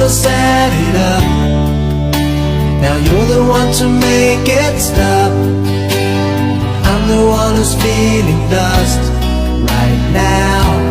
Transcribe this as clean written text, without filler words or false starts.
to set it up. Now you're the one to make it stop. I'm the one who's feeling lost right now.